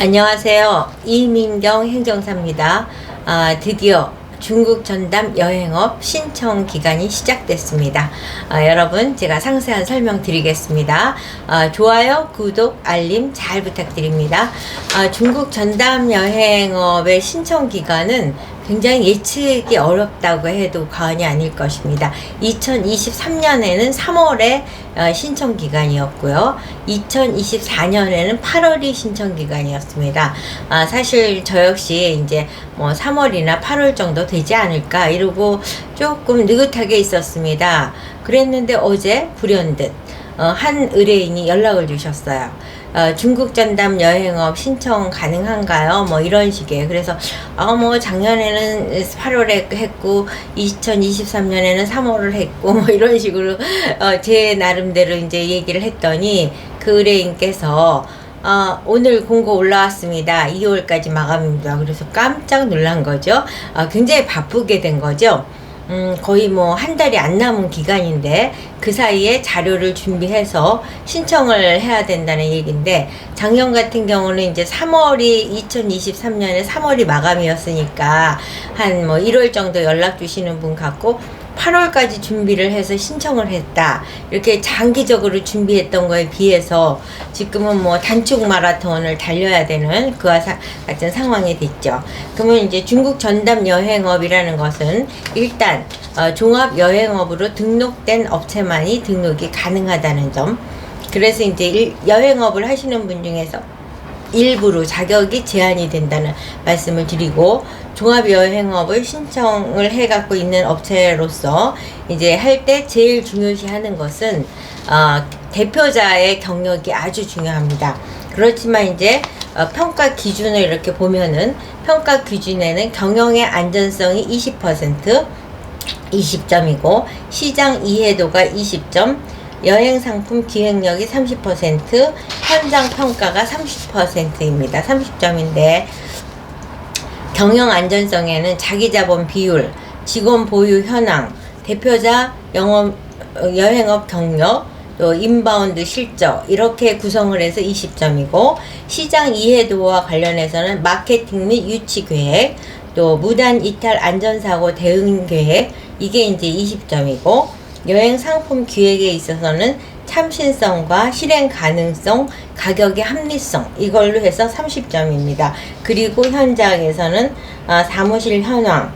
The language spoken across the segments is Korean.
안녕하세요. 이민경 행정사입니다. 드디어 중국 전담 여행업 신청 기간이 시작됐습니다. 여러분 제가 상세한 설명 드리겠습니다. 좋아요, 구독, 알림 잘 부탁드립니다. 중국 전담 여행업의 신청 기간은 굉장히 예측이 어렵다고 해도 과언이 아닐 것입니다. 2023년에는 3월에 신청 기간이었고요. 2024년에는 8월이 신청 기간이었습니다. 사실 저 역시 이제 뭐 3월이나 8월 정도 되지 않을까 이러고 조금 느긋하게 있었습니다. 그랬는데 어제 불현듯 한 의뢰인이 연락을 주셨어요. 중국 전담 여행업 신청 가능한가요? 뭐 이런 식이에요. 그래서 뭐 작년에는 8월에 했고 2023년에는 3월을 했고 뭐 이런 식으로 제 나름대로 이제 얘기를 했더니 그 의뢰인께서 오늘 공고 올라왔습니다. 2월까지 마감입니다. 그래서 깜짝 놀란 거죠. 굉장히 바쁘게 된 거죠. 거의 뭐 한 달이 안 남은 기간인데 그 사이에 자료를 준비해서 신청을 해야 된다는 얘기인데, 작년 같은 경우는 이제 2023년에 3월이 마감이었으니까 한 뭐 1월 정도 연락 주시는 분 같고 8월까지 준비를 해서 신청을 했다. 이렇게 장기적으로 준비했던 거에 비해서 지금은 뭐 단축 마라톤을 달려야 되는 그와 같은 상황이 됐죠. 그러면 이제 중국 전담 여행업이라는 것은 일단 종합 여행업으로 등록된 업체만이 등록이 가능하다는 점. 그래서 이제 여행업을 하시는 분 중에서 일부로 자격이 제한이 된다는 말씀을 드리고, 종합여행업을 신청을 해갖고 있는 업체로서 이제 할 때 제일 중요시 하는 것은 대표자의 경력이 아주 중요합니다. 그렇지만 이제 평가 기준을 이렇게 보면은 평가 기준에는 경영의 안전성이 20%, 20점이고 시장 이해도가 20점, 여행 상품 기획력이 30%, 현장 평가가 30%입니다. 30점인데 경영 안전성에는 자기 자본 비율, 직원 보유 현황, 대표자 여행업 경력, 또 인바운드 실적 이렇게 구성을 해서 20점이고, 시장 이해도와 관련해서는 마케팅 및 유치 계획, 또 무단 이탈 안전사고 대응 계획, 이게 이제 20점이고, 여행 상품 기획에 있어서는 참신성과 실행 가능성, 가격의 합리성 이걸로 해서 30점입니다. 그리고 현장에서는 사무실 현황,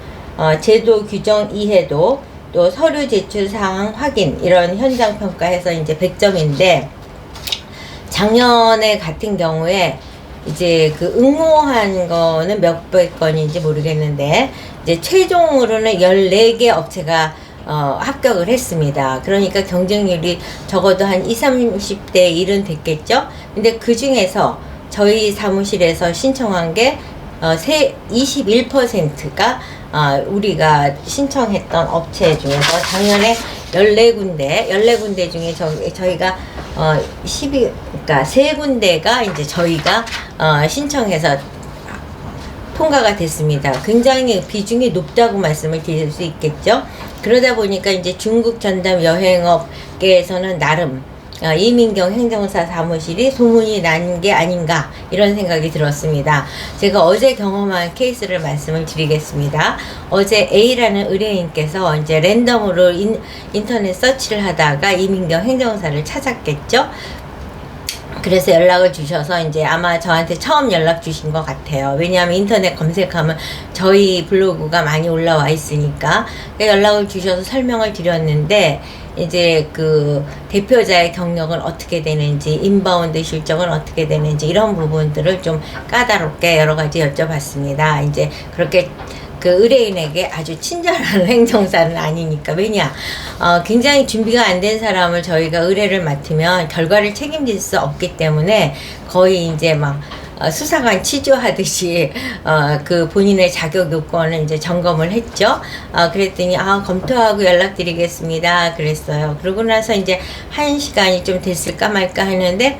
제도 규정 이해도, 또 서류 제출 사항 확인, 이런 현장 평가해서 이제 100점인데, 작년에 같은 경우에 이제 그 응모한 거는 몇백 건인지 모르겠는데 이제 최종으로는 14개 업체가 합격을 했습니다. 그러니까 경쟁률이 적어도 한 20, 30대 1은 됐겠죠. 근데 그 중에서 저희 사무실에서 신청한 게 21%가 우리가 신청했던 업체 중에서 작년에 14군데 중에 저희가 그러니까 3군데가 이제 저희가 신청해서 통과가 됐습니다. 굉장히 비중이 높다고 말씀을 드릴 수 있겠죠. 그러다 보니까 이제 중국 전담 여행업계에서는 나름 이민경 행정사 사무실이 소문이 난 게 아닌가 이런 생각이 들었습니다. 제가 어제 경험한 케이스를 말씀을 드리겠습니다. 어제 A라는 의뢰인께서 이제 랜덤으로 인터넷 서치를 하다가 이민경 행정사를 찾았겠죠. 그래서 연락을 주셔서 이제 아마 저한테 처음 연락 주신 것 같아요. 왜냐하면 인터넷 검색하면 저희 블로그가 많이 올라와 있으니까. 연락을 주셔서 설명을 드렸는데, 이제 그 대표자의 경력은 어떻게 되는지, 인바운드 실적은 어떻게 되는지, 이런 부분들을 좀 까다롭게 여러 가지 여쭤봤습니다. 이제 그렇게 그 의뢰인에게 아주 친절한 행정사는 아니니까. 왜냐, 굉장히 준비가 안 된 사람을 저희가 의뢰를 맡으면 결과를 책임질 수 없기 때문에 거의 이제 막 수사관 취조하듯이 그 본인의 자격 요건을 이제 점검을 했죠. 그랬더니 검토하고 연락드리겠습니다 그랬어요. 그러고 나서 이제 1시간이 좀 됐을까 말까 했는데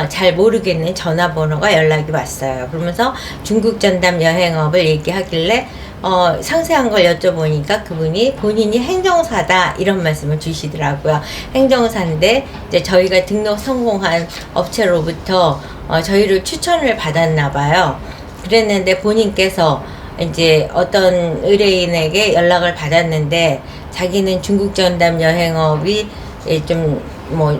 잘 모르겠는 전화번호가 연락이 왔어요. 그러면서 중국 전담 여행업을 얘기하길래 상세한 걸 여쭤보니까 그분이 본인이 행정사다 이런 말씀을 주시더라고요. 행정사인데 이제 저희가 등록 성공한 업체로부터 저희를 추천을 받았나 봐요. 그랬는데 본인께서 이제 어떤 의뢰인에게 연락을 받았는데 자기는 중국 전담 여행업이 좀 뭐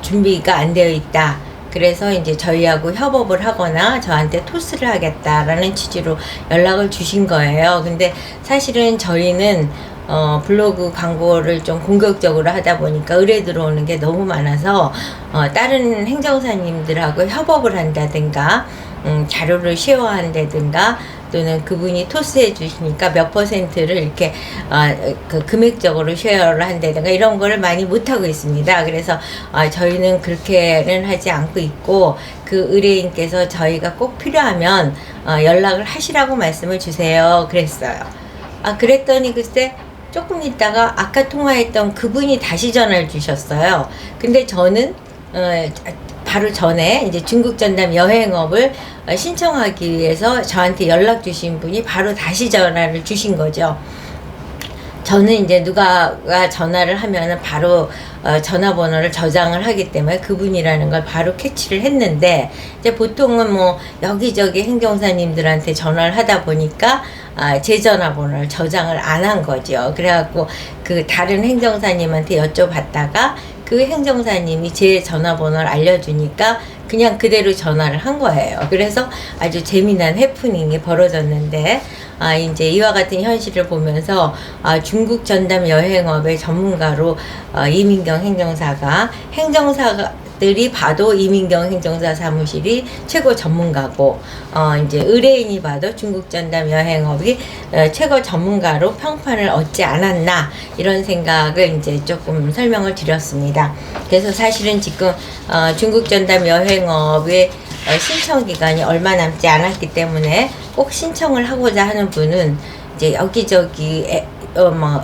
준비가 안 되어 있다. 그래서 이제 저희하고 협업을 하거나 저한테 토스를 하겠다라는 취지로 연락을 주신 거예요. 근데 사실은 저희는 블로그 광고를 좀 공격적으로 하다 보니까 의뢰 들어오는 게 너무 많아서 다른 행정사님들하고 협업을 한다든가 자료를 쉐어한다든가 또는 그분이 토스해 주시니까 몇 퍼센트를 이렇게 그 금액적으로 쉐어를 한다든가 이런 거를 많이 못하고 있습니다. 그래서 저희는 그렇게는 하지 않고 있고 그 의뢰인께서 저희가 꼭 필요하면 연락을 하시라고 말씀을 주세요. 그랬어요. 그랬더니 글쎄 조금 있다가 아까 통화했던 그분이 다시 전화를 주셨어요. 근데 저는 바로 전에 이제 중국 전담 여행업을 신청하기 위해서 저한테 연락 주신 분이 바로 다시 전화를 주신 거죠. 저는 이제 누가가 전화를 하면은 바로 전화번호를 저장을 하기 때문에 그분이라는 걸 바로 캐치를 했는데 이제 보통은 뭐 여기저기 행정사님들한테 전화를 하다 보니까 제 전화번호를 저장을 안 한 거죠. 그래갖고 그 다른 행정사님한테 여쭤봤다가 그 행정사님이 제 전화번호를 알려주니까 그냥 그대로 전화를 한 거예요. 그래서 아주 재미난 해프닝이 벌어졌는데 이제 이와 같은 현실을 보면서 중국 전담 여행업의 전문가로 이민경 행정사가 행정사들이 봐도 이민경 행정사 사무실이 최고 전문가고 이제 의뢰인이 봐도 중국 전담 여행업이 최고 전문가로 평판을 얻지 않았나 이런 생각을 이제 조금 설명을 드렸습니다. 그래서 사실은 지금 중국 전담 여행업의 신청 기간이 얼마 남지 않았기 때문에 꼭 신청을 하고자 하는 분은 이제 여기저기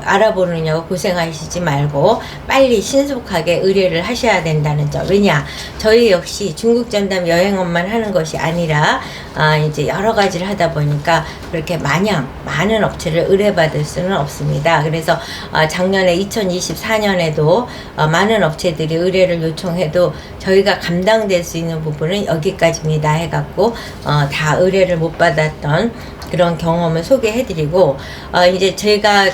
알아보느냐고 고생하시지 말고 빨리 신속하게 의뢰를 하셔야 된다는 점. 왜냐, 저희 역시 중국 전담 여행업만 하는 것이 아니라 이제 여러 가지를 하다 보니까 그렇게 마냥 많은 업체를 의뢰받을 수는 없습니다. 그래서 작년에 2024년에도 많은 업체들이 의뢰를 요청해도 저희가 감당될 수 있는 부분은 여기까지입니다 해갖고 다 의뢰를 못 받았던 그런 경험을 소개해드리고 이제 제가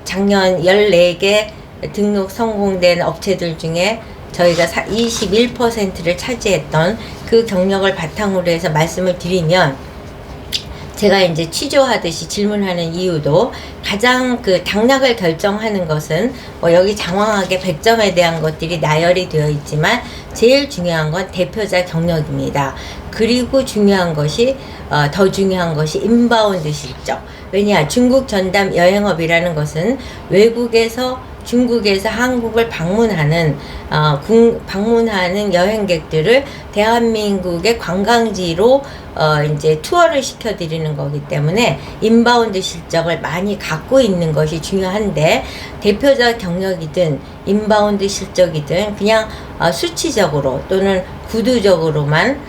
작년 14개 등록 성공된 업체들 중에 저희가 21%를 차지했던 그 경력을 바탕으로 해서 말씀을 드리면 제가 이제 취조하듯이 질문하는 이유도 가장 당락을 결정하는 것은 여기 장황하게 100점에 대한 것들이 나열이 되어 있지만 제일 중요한 건 대표자 경력입니다. 그리고 더 중요한 것이 인바운드 실적. 왜냐, 중국 전담 여행업이라는 것은 외국에서 중국에서 한국을 방문하는 여행객들을 대한민국의 관광지로 이제 투어를 시켜드리는 거기 때문에 인바운드 실적을 많이 갖고 있는 것이 중요한데 대표자 경력이든 인바운드 실적이든 그냥 수치적으로 또는 구두적으로만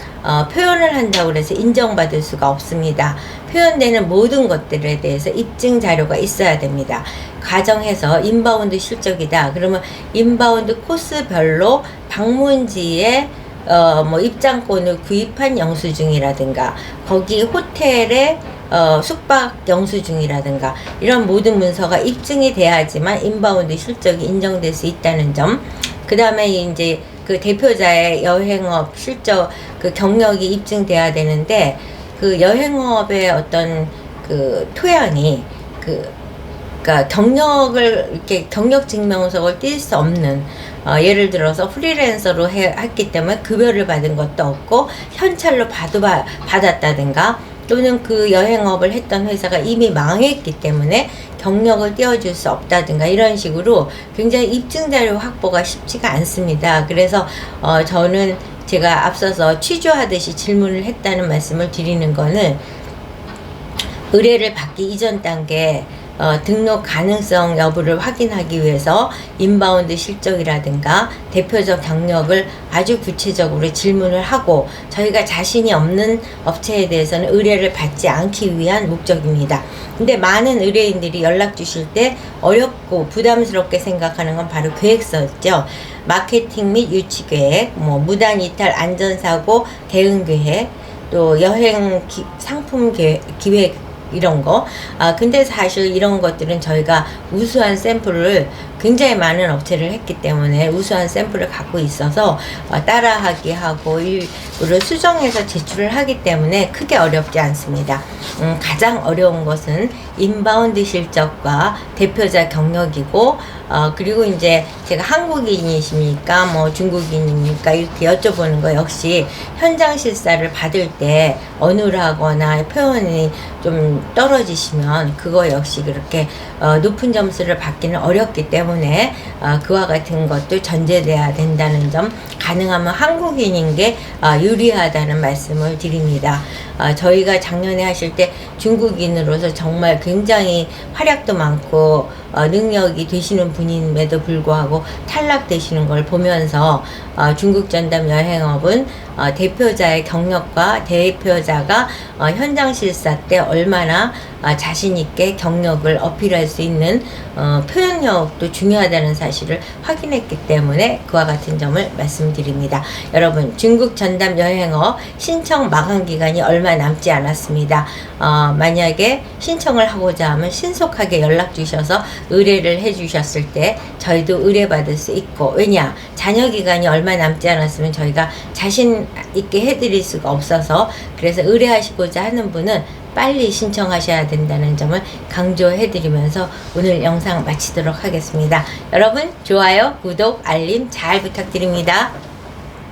표현을 한다고 해서 인정받을 수가 없습니다. 표현되는 모든 것들에 대해서 입증 자료가 있어야 됩니다. 가정해서 인바운드 실적이다. 그러면 인바운드 코스별로 방문지에 입장권을 구입한 영수증이라든가 거기 호텔에 숙박 영수증이라든가 이런 모든 문서가 입증이 돼야지만 인바운드 실적이 인정될 수 있다는 점. 그 다음에 이제 그 대표자의 여행업 실적 경력이 입증돼야 되는데 그 여행업의 어떤 토양이 그러니까 경력 증명서를 띨 수 없는 예를 들어서 프리랜서로 했기 때문에 급여를 받은 것도 없고 현찰로 받았다든가 또는 그 여행업을 했던 회사가 이미 망했기 때문에 경력을 띄워줄 수 없다든가 이런 식으로 굉장히 입증자료 확보가 쉽지가 않습니다. 그래서 저는 제가 앞서서 취조하듯이 질문을 했다는 말씀을 드리는 거는 의뢰를 받기 이전 단계 등록 가능성 여부를 확인하기 위해서 인바운드 실적이라든가 대표적 경력을 아주 구체적으로 질문을 하고, 저희가 자신이 없는 업체에 대해서는 의뢰를 받지 않기 위한 목적입니다. 근데 많은 의뢰인들이 연락 주실 때 어렵고 부담스럽게 생각하는 건 바로 계획서죠. 마케팅 및 유치 계획, 무단 이탈 안전사고 대응 계획, 또 여행 상품 기획 이런 거. 근데 사실 이런 것들은 저희가 우수한 샘플을, 굉장히 많은 업체를 했기 때문에 우수한 샘플을 갖고 있어서 따라하기 하고 일부를 수정해서 제출을 하기 때문에 크게 어렵지 않습니다. 가장 어려운 것은 인바운드 실적과 대표자 경력이고, 그리고 이제 제가 한국인이십니까 중국인입니까 이렇게 여쭤보는 거 역시 현장 실사를 받을 때 어눌하거나 표현이 좀 떨어지시면 그거 역시 그렇게 높은 점수를 받기는 어렵기 때문에 그와 같은 것도 전제돼야 된다는 점, 가능하면 한국인인 게 유리하다는 말씀을 드립니다. 저희가 작년에 하실 때 중국인으로서 정말 굉장히 활약도 많고 능력이 되시는 분임에도 불구하고 탈락되시는 걸 보면서 중국 전담 여행업은 대표자의 경력과 대표자가 현장 실사 때 얼마나 자신 있게 경력을 어필할 수 있는 표현력도 중요하다는 사실을 확인했기 때문에 그와 같은 점을 말씀드립니다. 여러분, 중국 전담 여행업 신청 마감 기간이 얼마 남지 않았습니다. 만약에 신청을 하고자 하면 신속하게 연락 주셔서 의뢰를 해 주셨을 때 저희도 의뢰받을 수 있고, 왜냐, 잔여 기간이 얼마 남지 않았으면 저희가 자신 있게 해드릴 수가 없어서, 그래서 의뢰하시고자 하는 분은 빨리 신청하셔야 된다는 점을 강조해드리면서 오늘 영상 마치도록 하겠습니다. 여러분, 좋아요, 구독, 알림 잘 부탁드립니다.